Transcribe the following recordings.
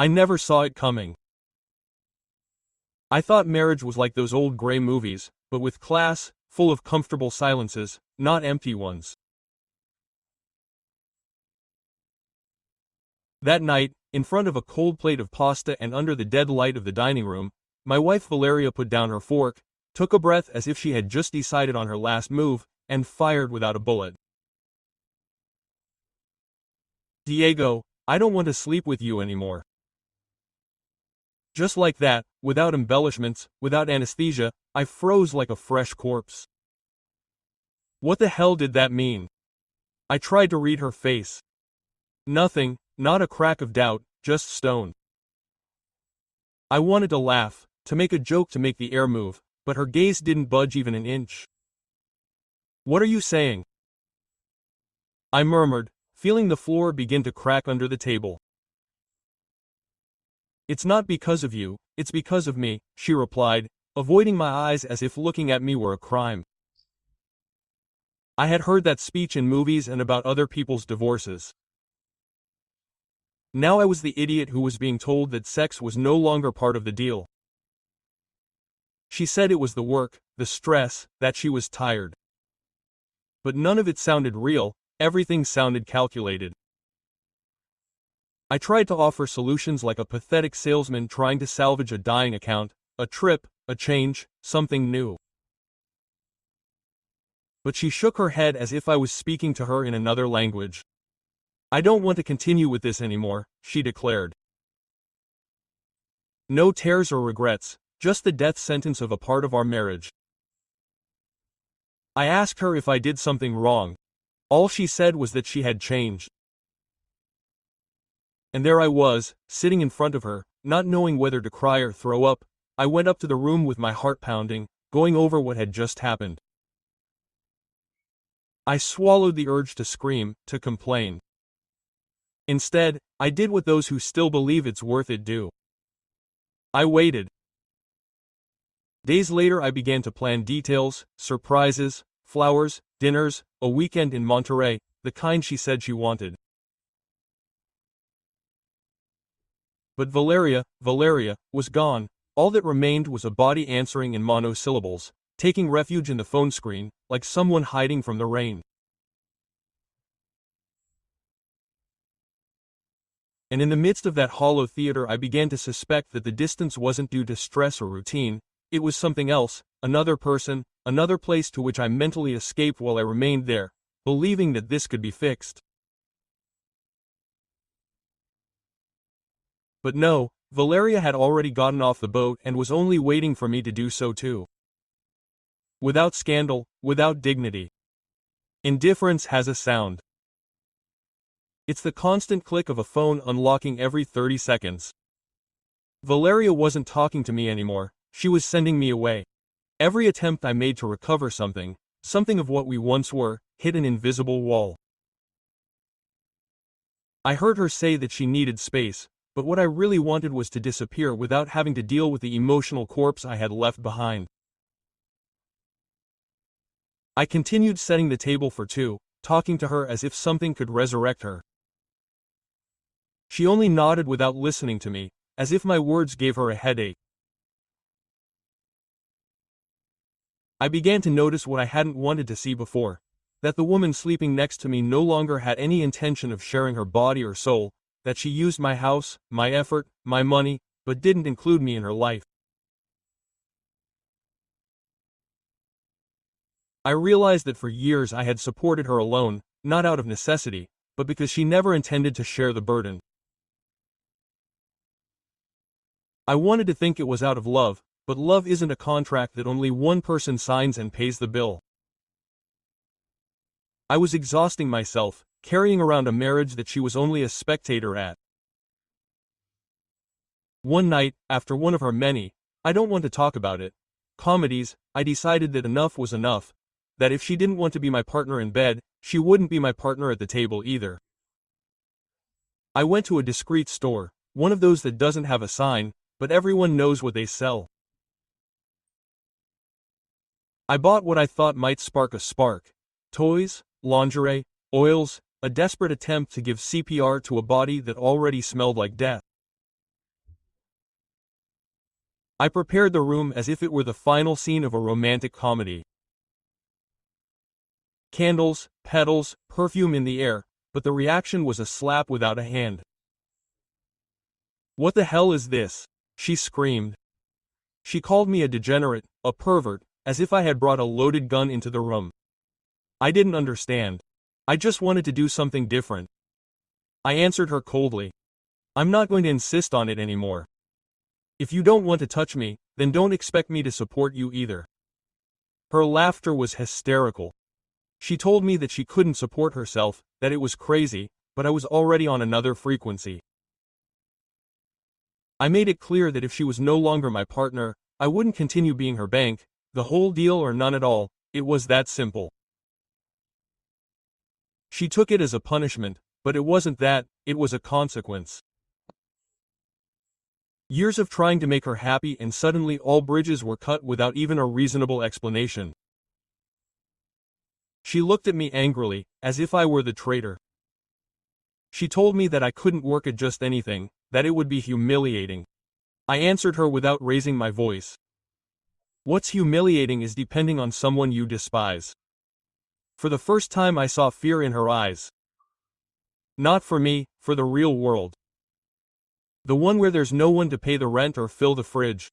I never saw it coming. I thought marriage was like those old gray movies, but with class, full of comfortable silences, not empty ones. That night, in front of a cold plate of pasta and under the dead light of the dining room, my wife Valeria put down her fork, took a breath as if she had just decided on her last move, and fired without a bullet. Diego, I don't want to sleep with you anymore. Just like that, without embellishments, without anesthesia, I froze like a fresh corpse. What the hell did that mean? I tried to read her face. Nothing, not a crack of doubt, just stone. I wanted to laugh, to make a joke to make the air move, but her gaze didn't budge even an inch. What are you saying? I murmured, feeling the floor begin to crack under the table. It's not because of you, it's because of me, she replied, avoiding my eyes as if looking at me were a crime. I had heard that speech in movies and about other people's divorces. Now I was the idiot who was being told that sex was no longer part of the deal. She said it was the work, the stress, that she was tired. But none of it sounded real, everything sounded calculated. I tried to offer solutions like a pathetic salesman trying to salvage a dying account, a trip, a change, something new. But she shook her head as if I was speaking to her in another language. I don't want to continue with this anymore, she declared. No tears or regrets, just the death sentence of a part of our marriage. I asked her if I did something wrong. All she said was that she had changed. And there I was, sitting in front of her, not knowing whether to cry or throw up. I went up to the room with my heart pounding, going over what had just happened. I swallowed the urge to scream, to complain. Instead, I did what those who still believe it's worth it do. I waited. Days later I began to plan details, surprises, flowers, dinners, a weekend in Monterey, the kind she said she wanted. But Valeria was gone. All that remained was a body answering in monosyllables, taking refuge in the phone screen, like someone hiding from the rain. And in the midst of that hollow theater I began to suspect that the distance wasn't due to stress or routine, it was something else, another person, another place to which I mentally escaped while I remained there, believing that this could be fixed. But no, Valeria had already gotten off the boat and was only waiting for me to do so too. Without scandal, without dignity. Indifference has a sound. It's the constant click of a phone unlocking every 30 seconds. Valeria wasn't talking to me anymore, she was sending me away. Every attempt I made to recover something of what we once were, hit an invisible wall. I heard her say that she needed space, but what I really wanted was to disappear without having to deal with the emotional corpse I had left behind. I continued setting the table for two, talking to her as if something could resurrect her. She only nodded without listening to me, as if my words gave her a headache. I began to notice what I hadn't wanted to see before, that the woman sleeping next to me no longer had any intention of sharing her body or soul, that she used my house, my effort, my money, but didn't include me in her life. I realized that for years I had supported her alone, not out of necessity, but because she never intended to share the burden. I wanted to think it was out of love, but love isn't a contract that only one person signs and pays the bill. I was exhausting myself, carrying around a marriage that she was only a spectator at. One night, after one of her many, I don't want to talk about it, comedies, I decided that enough was enough, that if she didn't want to be my partner in bed, she wouldn't be my partner at the table either. I went to a discreet store, one of those that doesn't have a sign, but everyone knows what they sell. I bought what I thought might spark a spark: toys, lingerie, oils, a desperate attempt to give CPR to a body that already smelled like death. I prepared the room as if it were the final scene of a romantic comedy. Candles, petals, perfume in the air, but the reaction was a slap without a hand. "What the hell is this?" she screamed. She called me a degenerate, a pervert, as if I had brought a loaded gun into the room. I didn't understand. I just wanted to do something different. I answered her coldly. "I'm not going to insist on it anymore. If you don't want to touch me, then don't expect me to support you either." Her laughter was hysterical. She told me that she couldn't support herself, that it was crazy, but I was already on another frequency. I made it clear that if she was no longer my partner, I wouldn't continue being her bank, the whole deal or none at all. It was that simple. She took it as a punishment, but it wasn't that, it was a consequence. Years of trying to make her happy, and suddenly all bridges were cut without even a reasonable explanation. She looked at me angrily, as if I were the traitor. She told me that I couldn't work at just anything, that it would be humiliating. I answered her without raising my voice. What's humiliating is depending on someone you despise. For the first time I saw fear in her eyes. Not for me, for the real world. The one where there's no one to pay the rent or fill the fridge.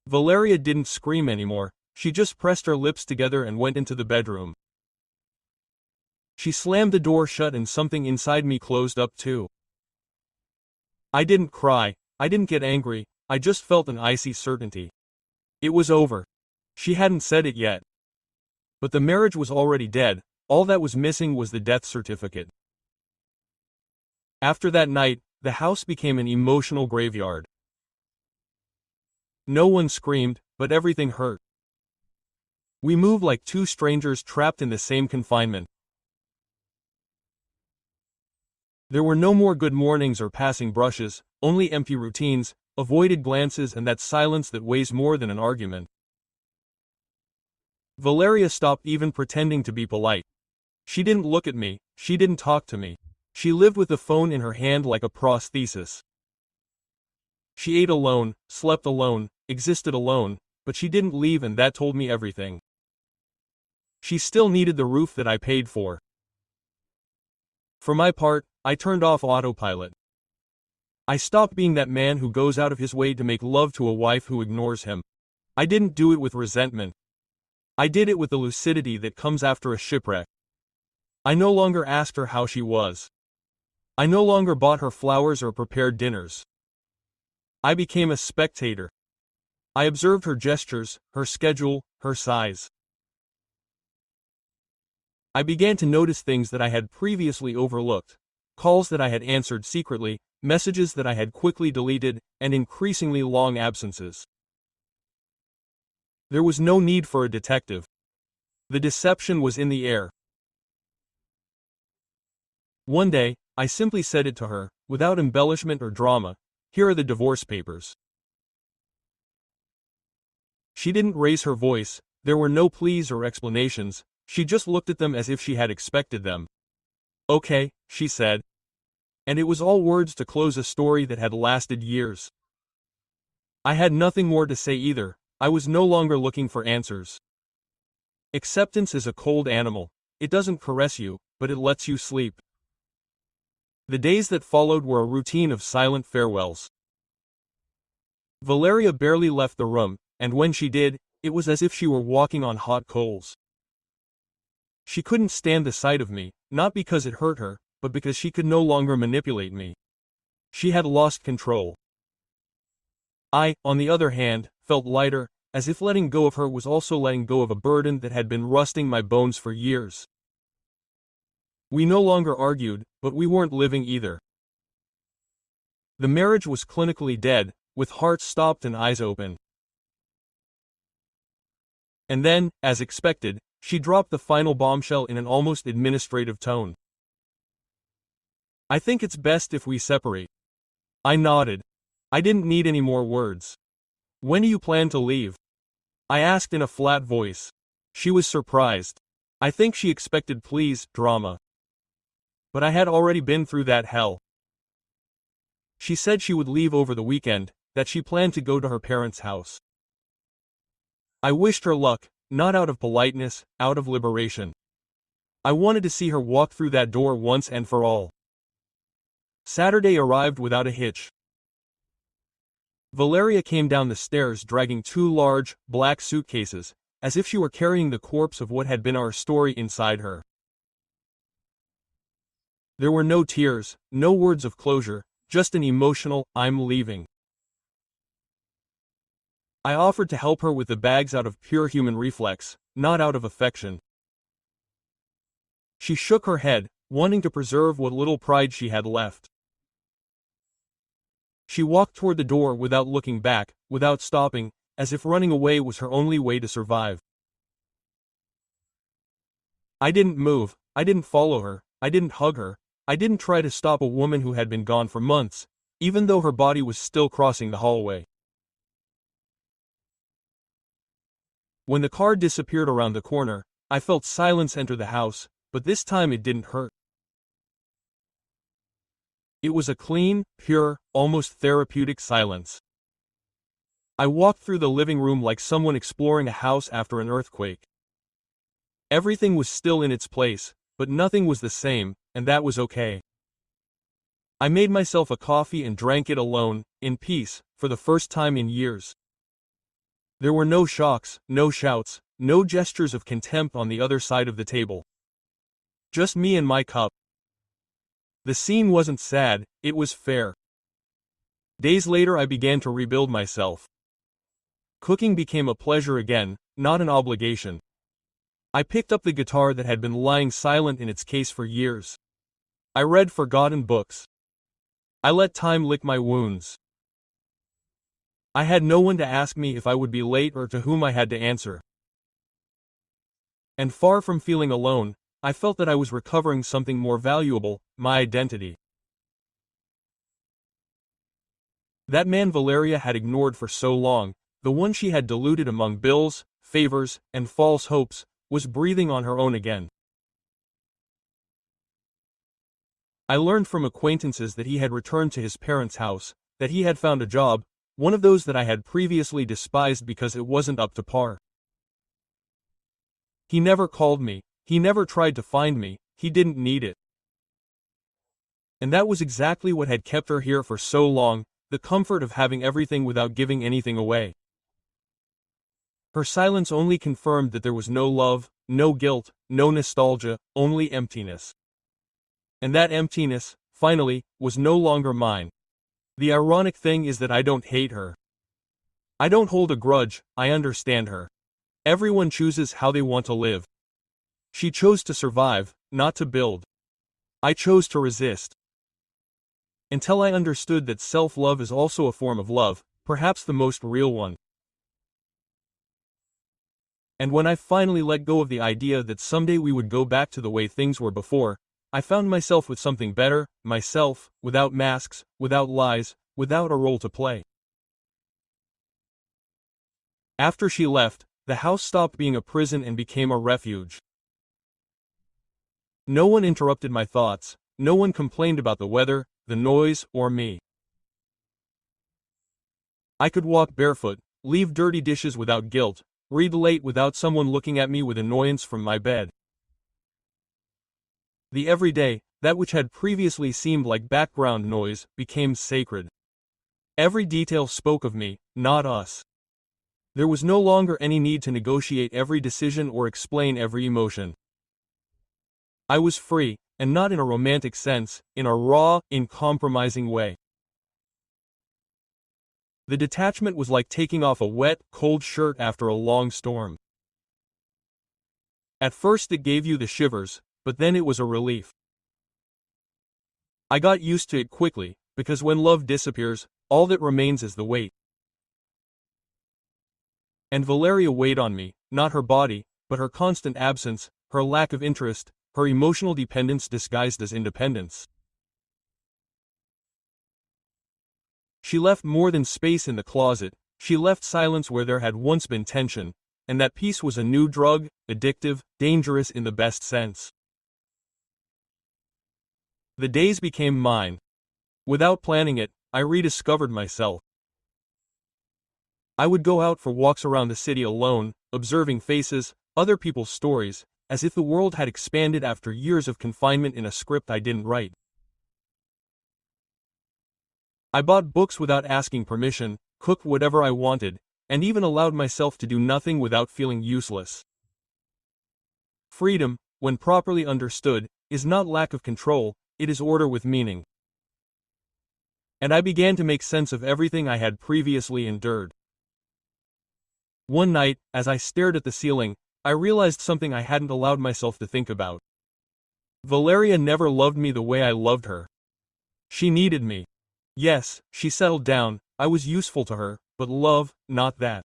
Valeria didn't scream anymore, she just pressed her lips together and went into the bedroom. She slammed the door shut and something inside me closed up too. I didn't cry, I didn't get angry, I just felt an icy certainty. It was over. She hadn't said it yet. But the marriage was already dead, all that was missing was the death certificate. After that night, the house became an emotional graveyard. No one screamed, but everything hurt. We moved like two strangers trapped in the same confinement. There were no more good mornings or passing brushes, only empty routines, avoided glances, and that silence that weighs more than an argument. Valeria stopped even pretending to be polite. She didn't look at me, she didn't talk to me. She lived with the phone in her hand like a prosthesis. She ate alone, slept alone, existed alone, but she didn't leave, and that told me everything. She still needed the roof that I paid for. For my part, I turned off autopilot. I stopped being that man who goes out of his way to make love to a wife who ignores him. I didn't do it with resentment. I did it with the lucidity that comes after a shipwreck. I no longer asked her how she was. I no longer bought her flowers or prepared dinners. I became a spectator. I observed her gestures, her schedule, her size. I began to notice things that I had previously overlooked. Calls that I had answered secretly, messages that I had quickly deleted, and increasingly long absences. There was no need for a detective. The deception was in the air. One day, I simply said it to her, without embellishment or drama. Here are the divorce papers. She didn't raise her voice, there were no pleas or explanations, she just looked at them as if she had expected them. Okay, she said. And it was all words to close a story that had lasted years. I had nothing more to say either, I was no longer looking for answers. Acceptance is a cold animal, it doesn't caress you, but it lets you sleep. The days that followed were a routine of silent farewells. Valeria barely left the room, and when she did, it was as if she were walking on hot coals. She couldn't stand the sight of me, not because it hurt her, but because she could no longer manipulate me. She had lost control. I, on the other hand, felt lighter, as if letting go of her was also letting go of a burden that had been rusting my bones for years. We no longer argued, but we weren't living either. The marriage was clinically dead, with hearts stopped and eyes open. And then, as expected, she dropped the final bombshell in an almost administrative tone. I think it's best if we separate. I nodded. I didn't need any more words. When do you plan to leave? I asked in a flat voice. She was surprised. I think she expected pleas, drama. But I had already been through that hell. She said she would leave over the weekend, that she planned to go to her parents' house. I wished her luck, not out of politeness, out of liberation. I wanted to see her walk through that door once and for all. Saturday arrived without a hitch. Valeria came down the stairs dragging two large, black suitcases, as if she were carrying the corpse of what had been our story inside her. There were no tears, no words of closure, just an emotional, "I'm leaving." I offered to help her with the bags out of pure human reflex, not out of affection. She shook her head, wanting to preserve what little pride she had left. She walked toward the door without looking back, without stopping, as if running away was her only way to survive. I didn't move, I didn't follow her, I didn't hug her, I didn't try to stop a woman who had been gone for months, even though her body was still crossing the hallway. When the car disappeared around the corner, I felt silence enter the house, but this time it didn't hurt. It was a clean, pure, almost therapeutic silence. I walked through the living room like someone exploring a house after an earthquake. Everything was still in its place, but nothing was the same, and that was okay. I made myself a coffee and drank it alone, in peace, for the first time in years. There were no shocks, no shouts, no gestures of contempt on the other side of the table. Just me and my cup. The scene wasn't sad, it was fair. Days later I began to rebuild myself. Cooking became a pleasure again, not an obligation. I picked up the guitar that had been lying silent in its case for years. I read forgotten books. I let time lick my wounds. I had no one to ask me if I would be late or to whom I had to answer. And far from feeling alone, I felt that I was recovering something more valuable, my identity. That man Valeria had ignored for so long, the one she had deluded among bills, favors, and false hopes, was breathing on her own again. I learned from acquaintances that he had returned to his parents' house, that he had found a job, one of those that I had previously despised because it wasn't up to par. He never called me, he never tried to find me, he didn't need it. And that was exactly what had kept her here for so long, the comfort of having everything without giving anything away. Her silence only confirmed that there was no love, no guilt, no nostalgia, only emptiness. And that emptiness, finally, was no longer mine. The ironic thing is that I don't hate her. I don't hold a grudge, I understand her. Everyone chooses how they want to live. She chose to survive, not to build. I chose to resist. Until I understood that self-love is also a form of love, perhaps the most real one. And when I finally let go of the idea that someday we would go back to the way things were before, I found myself with something better, myself, without masks, without lies, without a role to play. After she left, the house stopped being a prison and became a refuge. No one interrupted my thoughts, no one complained about the weather, the noise, or me. I could walk barefoot, leave dirty dishes without guilt, read late without someone looking at me with annoyance from my bed. The everyday, that which had previously seemed like background noise, became sacred. Every detail spoke of me, not us. There was no longer any need to negotiate every decision or explain every emotion. I was free, and not in a romantic sense, in a raw, uncompromising way. The detachment was like taking off a wet, cold shirt after a long storm. At first it gave you the shivers, but then it was a relief. I got used to it quickly, because when love disappears, all that remains is the weight. And Valeria weighed on me, not her body, but her constant absence, her lack of interest, her emotional dependence disguised as independence. She left more than space in the closet, she left silence where there had once been tension, and that peace was a new drug, addictive, dangerous in the best sense. The days became mine. Without planning it, I rediscovered myself. I would go out for walks around the city alone, observing faces, other people's stories, as if the world had expanded after years of confinement in a script I didn't write. I bought books without asking permission, cooked whatever I wanted, and even allowed myself to do nothing without feeling useless. Freedom, when properly understood, is not lack of control, it is order with meaning. And I began to make sense of everything I had previously endured. One night, as I stared at the ceiling, I realized something I hadn't allowed myself to think about. Valeria never loved me the way I loved her. She needed me. Yes, she settled down, I was useful to her, but love, not that.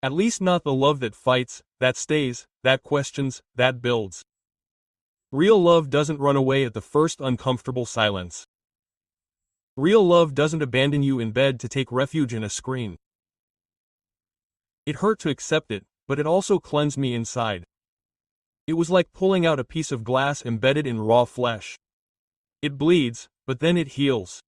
At least not the love that fights, that stays, that questions, that builds. Real love doesn't run away at the first uncomfortable silence. Real love doesn't abandon you in bed to take refuge in a screen. It hurt to accept it, but it also cleansed me inside. It was like pulling out a piece of glass embedded in raw flesh. It bleeds, but then it heals.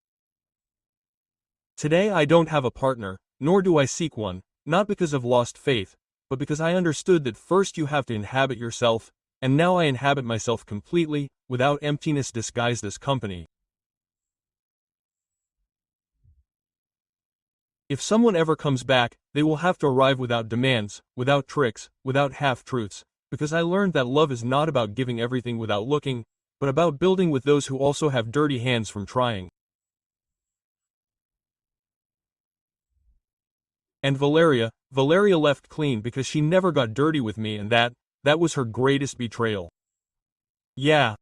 Today I don't have a partner, nor do I seek one, not because of lost faith, but because I understood that first you have to inhabit yourself, and now I inhabit myself completely, without emptiness disguised as company. If someone ever comes back, they will have to arrive without demands, without tricks, without half-truths, because I learned that love is not about giving everything without looking, but about building with those who also have dirty hands from trying. And Valeria left clean because she never got dirty with me, and that was her greatest betrayal. Yeah,